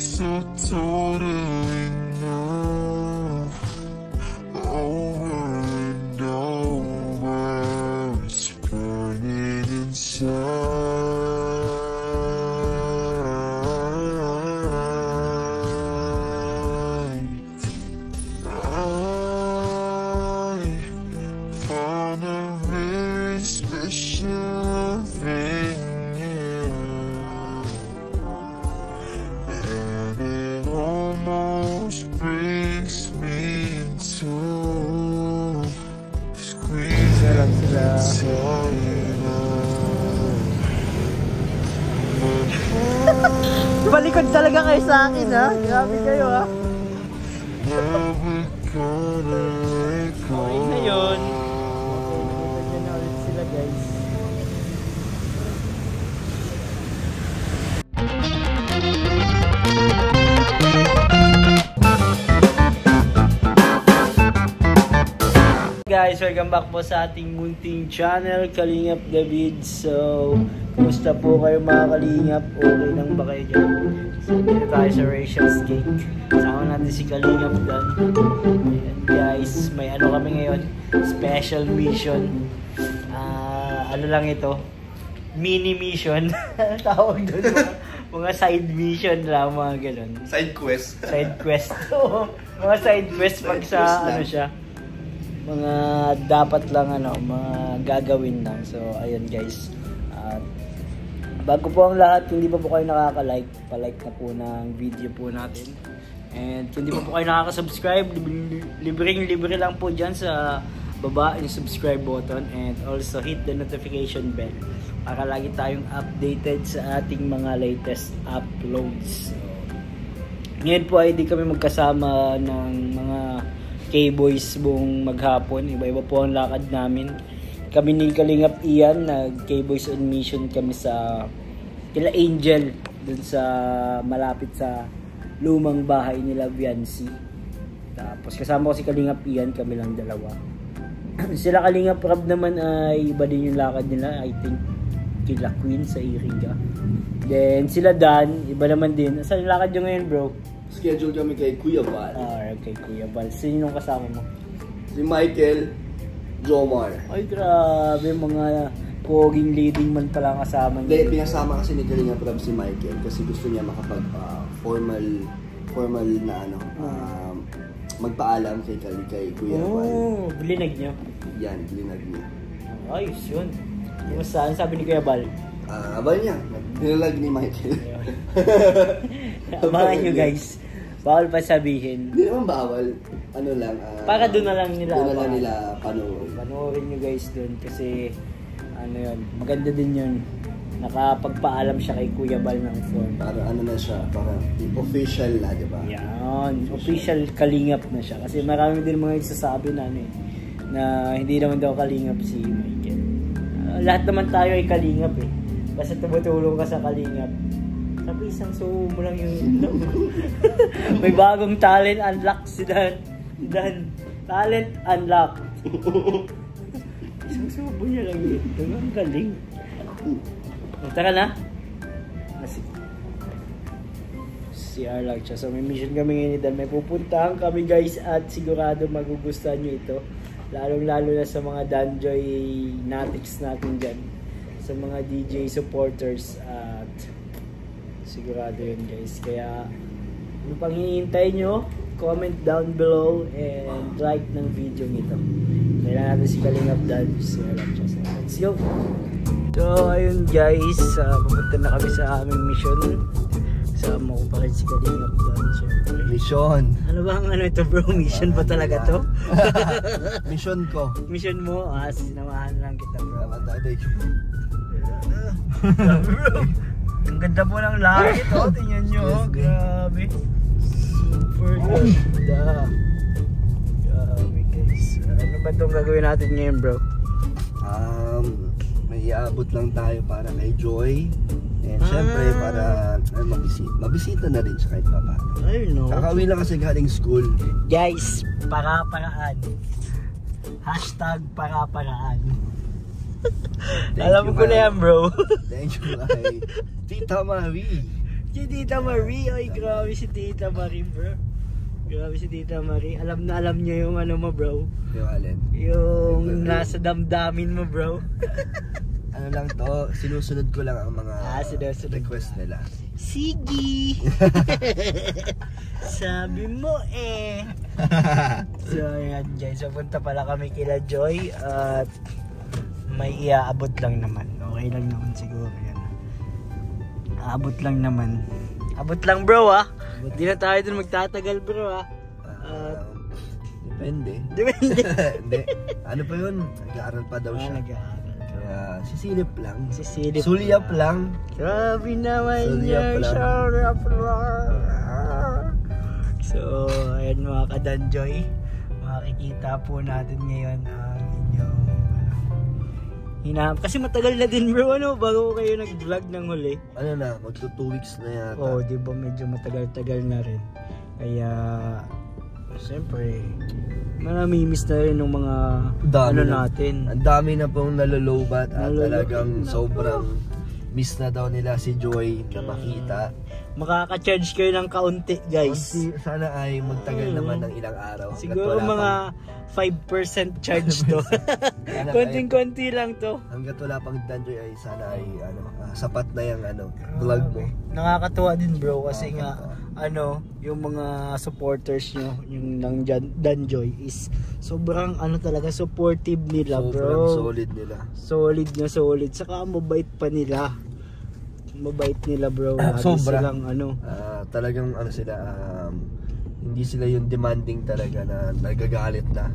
so totally numb, over and over, it's burning inside. I found a very special thing, and it almost breaks me into squeezing inside. Balikod talaga kayo sa akin, ha? Grabe kayo, ha? Never gonna let go. Okay na yun. Okay na ulit sila, guys. Guys, welcome back po sa ating munting channel, Kalingap David. So, kumusta po kayo mga Kalingap? Okay lang ba kayo dyan? So, dito tayo sa Rachel's Cake. Sama natin si Kalingap Dan. Ayan guys, may ano kami ngayon, special mission. Ano lang ito? Mini mission. Tawag doon. Mga side mission lang, mga ganun. Side quest. Side quest. Mga side quest pag sa ano siya. Mga dapat lang ano, mga gagawin lang. So ayun guys, bago po ang lahat, kung di pa po kayo nakaka-like, pa-like na po ng video po natin. And kung di pa po kayo nakaka-subscribe, libreng-libre lang po dyan sa baba yung subscribe button, and also hit the notification bell para lagi tayong updated sa ating mga latest uploads. So, ngayon po ay di kami magkasama ng mga K-Boys buong maghapon. Iba-iba po ang lakad namin. Kami ni Kalingap Ian, nag-K-Boys on mission kami sa kila Angel, dun sa malapit sa lumang bahay nila Viancy. Tapos kasama ko si Kalingap Ian, kami lang dalawa. Sila Kalingap Rab naman ay iba din yung lakad nila, I think kila Queen sa Iriga. Then sila Dan, iba naman din. Saan yung lakad nyo ngayon, bro? Schedule kami kay Kuya Val. Okay, Kuya Val. Sino yung kasama mo? Si Michael Jomar. Ay, grabe. Mga poging leading man pala kasama niya. Hindi, pinasama kasi ni Kalingap Rab si Michael kasi gusto niya makapag formal na ano, magpaalam kay Kuya Val. Oh, bilinag niyo? Yan, linag niya. Ayos yun. Kumusta? Ano sabi ni Kuya Val? Abal niya, dinalag ni Michael. Abangan nyo guys. Bawal pa sabihin. Hindi naman bawal. Ano lang. Para doon na lang nila. Doon na lang nila panoorin. Panoorin nyo guys doon kasi ano yun, maganda din yun. Nakapagpaalam siya kay Kuya Val ng phone. Para ano na siya, para official na, di ba? Yan, official Kalingap na siya. Kasi marami din mga nagsasabi na ano eh, na hindi naman daw Kalingap si Michael. Lahat naman tayo ay Kalingap eh. Basta tumutulong ka sa Kalingap. Sabi, isang sumo mo lang yung may bagong talent unlock si Dan. Dan, talent unlock. Isang sumo niya lang yun. Ang galing. Tara na. CR lang siya. So may mission kami ngayon ni Dan. May pupuntahan kami guys at sigurado magugustuhan nyo ito. Lalong-lalo na sa mga Danjoy natics natin dyan. Sa mga DJ supporters at sigurado yun guys. Kaya ano pang hinihintay nyo, comment down below and like ng video nito. Kailangan natin si Kalingap Dan. Let's go! So ayun guys, pupunta na kami sa aming mission. Kasama ko pa rin si Kalingap Dan. Mission. Ano ba ang ano ito bro? Mission ba talaga to? Mission ko. Mission mo? Sinamahan lang kita bro. Bro. Ang ganda po ng langit oh. Tingnan nyo oh. Grabe. Super ganda. Grabe guys. Ano ba itong gagawin natin ngayon bro? May iabot lang tayo para kay Joy. And syempre para mabisita na rin siya kahit pa paano. I know. Kakauwi lang kasi galing school. Guys, para-paraan. Hashtag para-paraan. Alam ko na yan bro. Thank you kay Tita Marie. Si Tita Marie. Ay, grabe si Tita Marie, bro. Grabe si Tita Marie. Alam na alam niya yung ano mo, bro. Yung alin? Yung nasa damdamin mo, bro. Ano lang to, sinusunod ko lang ang mga sinusunod request nila. Sige! Sabi mo eh. So ayan guys, papunta pala kami kila Joy at may iaabot lang naman. Okay lang naman siguro yan. Aabot lang naman. Abot lang bro Hindi na tayo dun magtatagal bro Depende. Hindi. Ano pa yun? Nag-aaral pa daw siya. Nag-aaral. Kaya sisilip lang. Sulyap lang. Grabe naman Sulyap yan. lang. So, ayan mga kadanjoy. Makikita po natin ngayon ang inyong kasi matagal na din bro, bago kayo nag-vlog ng huli. Ano na, magto 2 weeks na yata. Oo, di ba medyo matagal-tagal na rin. Kaya, siyempre, mamimiss na rin ng mga natin. Ang dami na pong nalolobat at talagang sobrang miss na daw nila si Joy na makita. Makaka-charge kayo ng kaunti guys. Sana ay magtagal naman ng ilang araw. Siguro mga 5% charge to. Konting-konti lang to. Hanggat wala pang Danjoy ay sana ay sapat na yung vlog mo. Nakakatuwa din bro kasi nga yung mga supporters nyo yung ng Danjoy is sobrang talaga supportive nila bro. Sobrang solid nila. Solid na solid. Saka mabait pa nila. Mabait nila bro. Sobra. Silang talagang sila hindi sila yung demanding talaga na nagagalit na.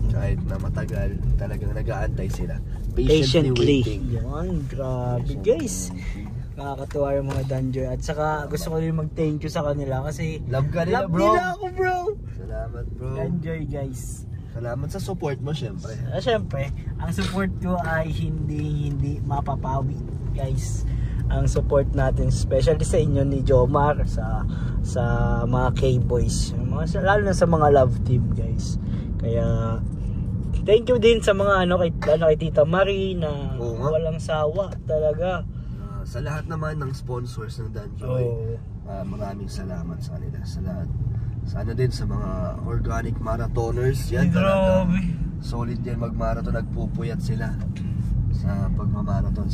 Kahit na matagal, talagang nag-aantay sila. Patiently waiting. Yan, grabe guys. Nakakatuwa yung mga Danjoy. At saka gusto ko rin mag-thank you sa kanila kasi love ka nila bro. Love nila ako bro. Salamat bro. Danjoy guys. Salamat sa support mo syempre. Syempre, ang support ko ay hindi mapapawi guys. Ang support natin especially sa inyo ni Jomar sa mga K-boys, lalo na sa mga love team guys. Kaya thank you din sa mga kay Tita Marie na walang sawa talaga. Sa lahat naman ng sponsors ng Danjoy, maraming salamat sa kanila sa lahat. Sana din sa mga organic marathoners yan talaga. Solid yan mag-marathon, nagpupuyat sila sa pagmamarathon.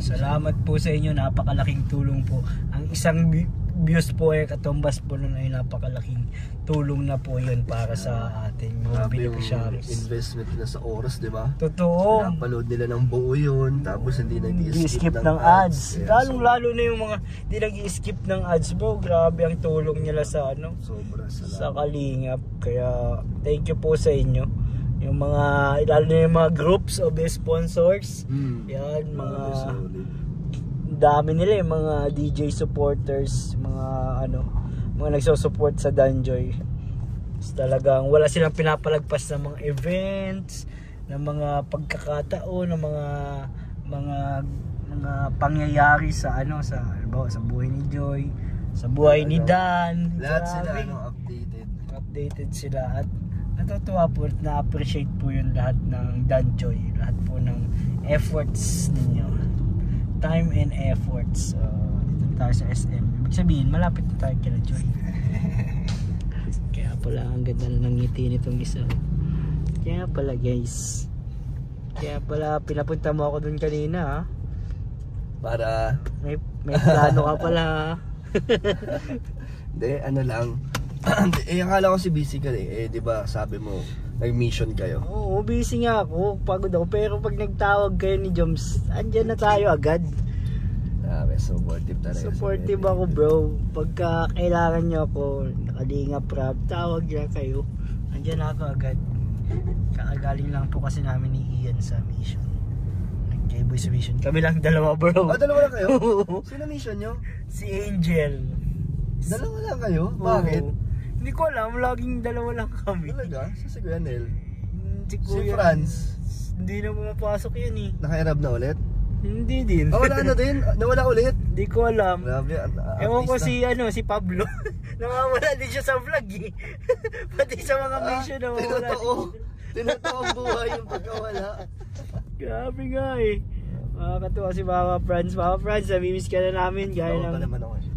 Salamat po sa inyo, napakalaking tulong po. Ang isang views po ay katumbas po nun ay napakalaking tulong na po yun para sa ating mga beneficiaries. Investment na sa oras, di ba? Totoo. Napaload nila ng buo yun, tapos hindi nag-skip ng ads. Lalo na yung mga hindi nag-skip ng ads bro. Grabe ang tulong nila sa sobra salamat sa Kalingap. Kaya thank you po sa inyo. Yung mga lalo na yung mga groups of sponsors. Yan, mga dami nila yung mga DJ supporters, mga nagso-support sa Danjoy. Talagang wala silang pinapalagpas ng mga events, ng mga pagkakataon, ng mga pangyayari sa buhay ni Joy, sa buhay ni Dan. Lahat sila updated sila at natutuwa po at na-appreciate po yung lahat ng Danjoy, lahat po ng efforts ninyo, time and efforts. Dito tayo sa SM, ibig sabihin malapit na tayo kila Joy. Kaya pala ang ganda na ng ngiti nitong isa. Kaya pala guys, kaya pala pinapunta mo ako dun kanina para may plano ka pala. Hindi, lang akala ko si busy ka di ba sabi mo nag-mission kayo? Oo, busy nga ako, pagod ako, pero pag nagtawag kayo ni Joms, andyan na tayo agad. Supportive talaga. Supportive ako bro, pagka kailangan nyo ako, Kalingap Rap, tawag na kayo, andyan na ako agad. Kakagaling lang po kasi namin ni Ian sa mission, nag-K-boy sa mission, kami lang dalawa bro. Dalawa lang kayo? Sino mission nyo? Si Angel. Dalawa lang kayo? Bakit? Hindi ko alam, laging dalawa lang kami. Talaga? Si Kuya Nel? Si Franz? Hindi na pumapasok yan eh. Naka-Arab na ulit? Hindi din. Wala na din? Nawala ulit? Hindi ko alam. Grabe, ewan ko si Pablo. Nawawala din siya sa vlog eh. Pati sa mga mission nawawala. Tinatoo ang buhay yung pagkawala. Grabe nga eh. Makakatuwa si Mama Franz. Mama Franz, namimiss ka na namin. Gaya ng... naman ako eh.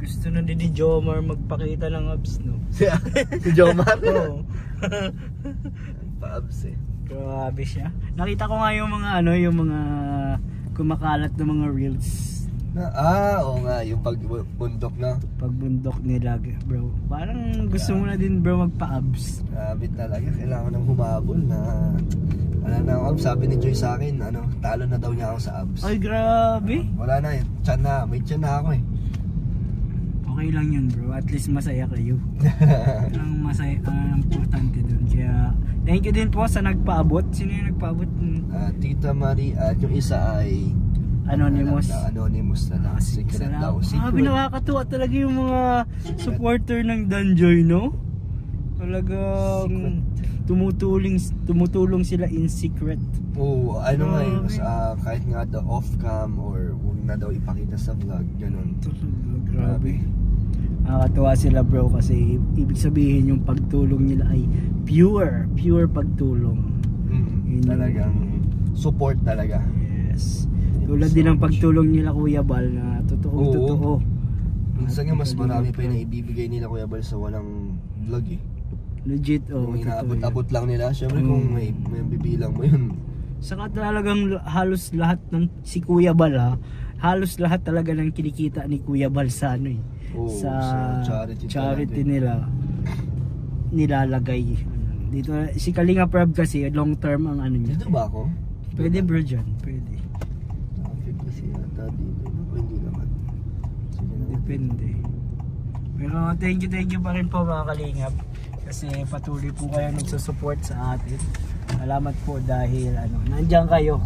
Gusto na din ni Jomar magpakita ng abs, no? Si Jomar? Oo. Pa-abs eh. Grabe siya. Nakita ko nga yung mga ano, yung mga kumakalat na mga reels. Oo nga, yung pagbundok na. Pagbundok nila, bro. Parang gusto mo na din, bro, magpa-abs. Grabe talaga, kailangan nang humabol na wala na akong abs. Sabi ni Joy sa akin, talo na daw niya ako sa abs. Ay, grabe. Wala na eh, may tiyan na ako eh. Okay lang yun, bro. At least masaya kayo. Ang masaya, ang importante dun. Kaya, thank you din po sa nagpaabot. Sino yung nagpaabot? Tita Marie at yung isa ay Anonymous. Anonymous na lang. Secret daw. Ah, nakakatuwa talaga yung mga supporter ng Danjoy, no? Talagang tumutulong sila in secret. Oo, nga eh. Kahit nga daw off-cam or huwag na daw ipakita sa vlog, ganun. Grabe. Nakakatuwa sila, bro, kasi ibig sabihin yung pagtulong nila ay pure pagtulong. Talagang support talaga. Yes. Tulad din ng pagtulong nila Kuya Bal na totoo. Minsan nga mas marami pa yung naibibigay nila Kuya Bal sa walang vlog eh. Legit, Kung inaabot-abot lang nila, syempre kung may bibilang mo yun. Saka talagang halos lahat ng si Kuya Bal halos lahat talaga ng kinikita ni Kuya Bal sa ano eh. Sa charity nila nilalagay. Dito si Kalinga Prab kasi long term ang ano niya. Dito ba ako? Pwede bro dyan, pwede. Hindi naman. Depende. Pero thank you pa rin po mga Kalingap. Kasi patuloy po kayo nagsusupport sa atin. Salamat po dahil nandyan kayo.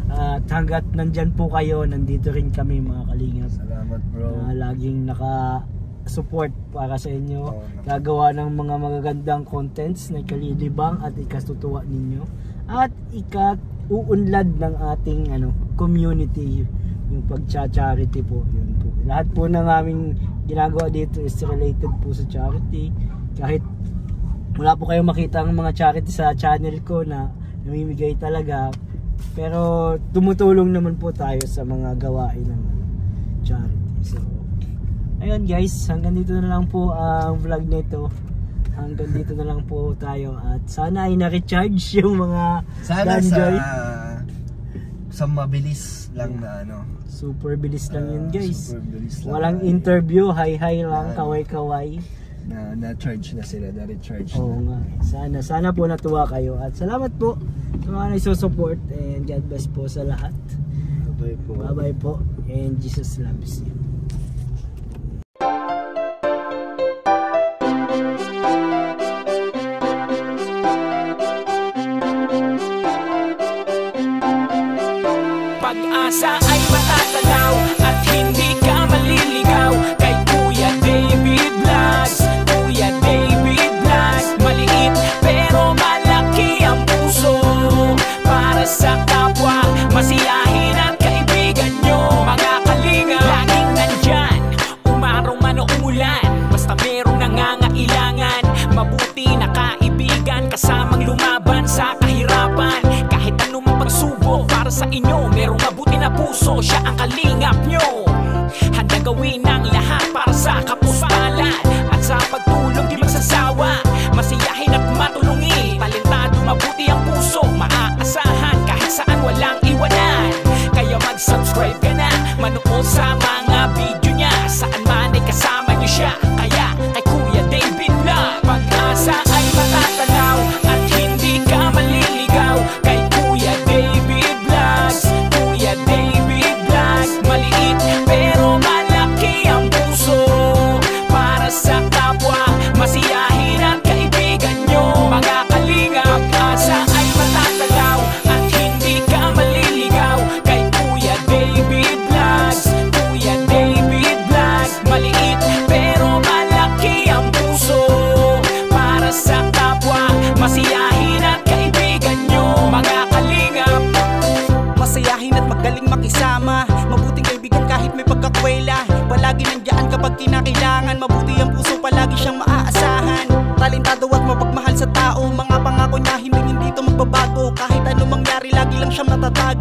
At hanggat nandyan po kayo, nandito rin kami mga Kalingap. Salamat bro. Laging naka-support para sa inyo. Gagawa ng mga magagandang contents na ikalilibang at ikatutuwa ninyo. At ikauunlad ng ating community. Yung pag-charity po. Yun po. Lahat po ng aming ginagawa dito is related po sa charity. Kahit wala po kayong makita ang mga charity sa channel ko na namimigay talaga, pero tumutulong naman po tayo sa mga gawain ng charity. So ayun guys, hanggang dito na lang po ang vlog nito. Hanggang dito na lang po tayo at sana ay na-recharge yung mga Danjoy. Sa mabilis lang na super bilis lang yun guys. Bilis lang. Walang interview, hi lang, kaway na-charge na sila, na-recharge Oo nga. Sana po natuwa kayo at salamat po sa mga nagsusupport and God bless po sa lahat. Bye-bye po and Jesus loves you. Pag-asa ay matatanaw at hindi ka maliligaw kay Kuya David Vlogs. Kuya David Vlogs, maliit pero malaki ang puso para sa kapwa, masiyahin at kaibigan nyo. Mga Kalinga, laging nandyan, umaraw man o umulan, basta merong nangangailangan. Mabuti na kaibigan, kasamang lumaban sa kahirapan. Kahit anumang pagsubok para sa inyo, merong mabuti na puso, siya ang kalingap nyo. Handa gawin ang lahat para sa kapuspalan at sa pagtulong di magsasawa, masiyahin at matulungin. Talentado, mabuti ang puso, maaasahan kahit saan walang iwanan. Kaya mag-subscribe ka na, manood sa mga video niya, saan man ay kasama niyo siya. Kaya kay Kuya David Vlog, pag-asa ay matatanaw at hindi ka maliligaw kay Kuya David Vlogs. Kuya David Vlogs, maliit pero malaki ang puso para sa kapwa, masiyahin at kaibigan nyo. Mga Kalinga, pag-asa ay matatanaw at hindi ka maliligaw kay Kuya David Vlogs. Kuya David Vlogs, maliit pero malaki ang puso para sa kapwa, masiyahin at kaibigan nyo. Mga Kalinga, masayahin at magaling makisama, mabuting kaibigan kahit may pagkakwela. Palagi nandiyan kapag kinakailangan, mabuti ang puso, palagi siyang maaasahan. Talentado at mapagmahal sa tao, mga pangako niya hindi ito magbabago. Kahit anong mangyari, lagi lang siyang matatag.